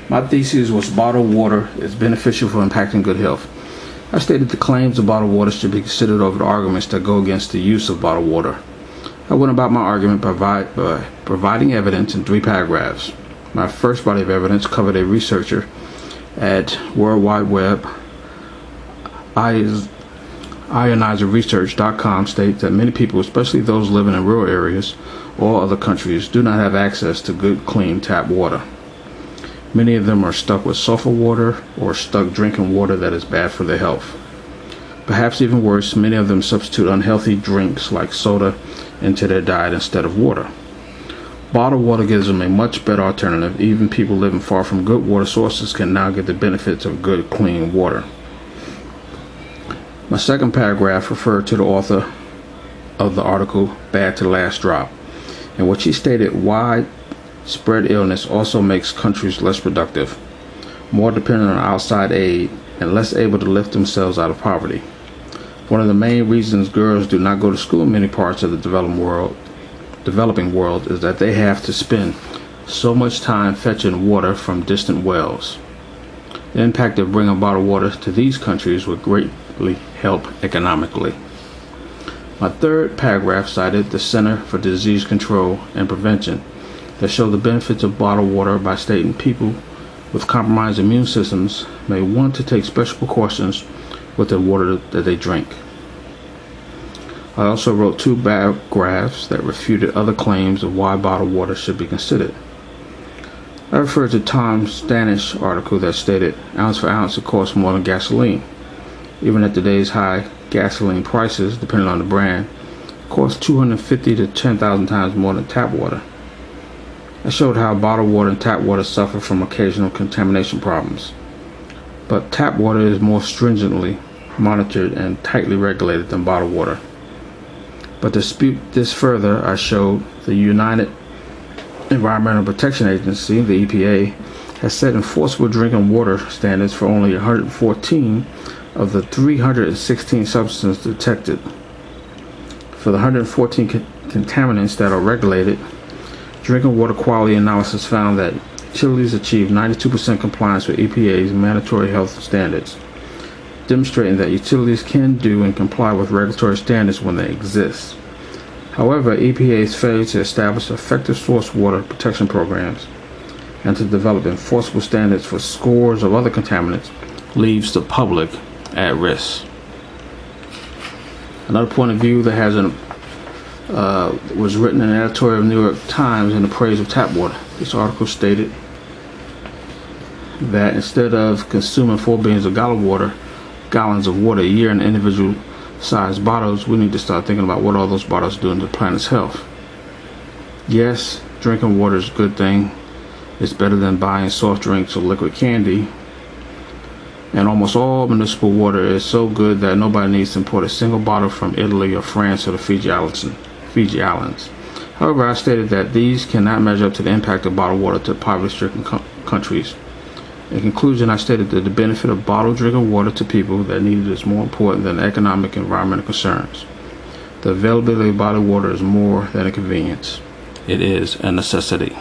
My thesis was bottled water is beneficial for impacting good health. I stated the claims of bottled water should be considered over the arguments that go against the use of bottled water. I went about my argument by providing evidence in 3 paragraphs. My first body of evidence covered a researcher at World Wide Web ionizerresearch.com states that many people, especially those living in rural areas or other countries, do not have access to good, clean tap water. Many of them are stuck with sulfur water or stuck drinking water that is bad for their health. Perhaps even worse, many of them substitute unhealthy drinks like soda into their diet instead of water. Bottled water gives them a much better alternative. Even people living far from good water sources can now get the benefits of good, clean water. My second paragraph referred to the author of the article, Bad to the Last Drop, in which he stated widespread illness also makes countries less productive, more dependent on outside aid, and less able to lift themselves out of poverty. One of the main reasons girls do not go to school in many parts of the developing world is that they have to spend so much time fetching water from distant wells. The impact of bringing bottled water to these countries would greatly help economically. My third paragraph cited the Center for Disease Control and Prevention that show the benefits of bottled water by stating people with compromised immune systems may want to take special precautions with the water that they drink. I also wrote 2 paragraphs that refuted other claims of why bottled water should be considered. I referred to Tom Standish's article that stated ounce for ounce it costs more than gasoline. Even at today's high gasoline prices, depending on the brand, it costs 250 to 10,000 times more than tap water. I showed how bottled water and tap water suffer from occasional contamination problems, but tap water is more stringently monitored and tightly regulated than bottled water. But to dispute this further, I showed the United Environmental Protection Agency, the EPA, has set enforceable drinking water standards for only 114 of the 316 substances detected. For the 114 contaminants that are regulated, drinking water quality analysis found that utilities achieved 92% compliance with EPA's mandatory health standards, demonstrating that utilities can do and comply with regulatory standards when they exist. However, EPA's failure to establish effective source water protection programs and to develop enforceable standards for scores of other contaminants leaves the public at risk. Another point of view that was written in an editorial of the New York Times in the praise of tap water. This article stated that instead of consuming 4 billion gallons of water a year in individual sized bottles, we need to start thinking about what all those bottles do to the planet's health. Yes, drinking water is a good thing. It's better than buying soft drinks or liquid candy. And almost all municipal water is so good that nobody needs to import a single bottle from Italy or France or the Fiji Islands. However, I stated that these cannot measure up to the impact of bottled water to poverty-stricken countries. In conclusion, I stated that the benefit of bottled drinking water to people that need it is more important than economic and environmental concerns. The availability of bottled water is more than a convenience. It is a necessity.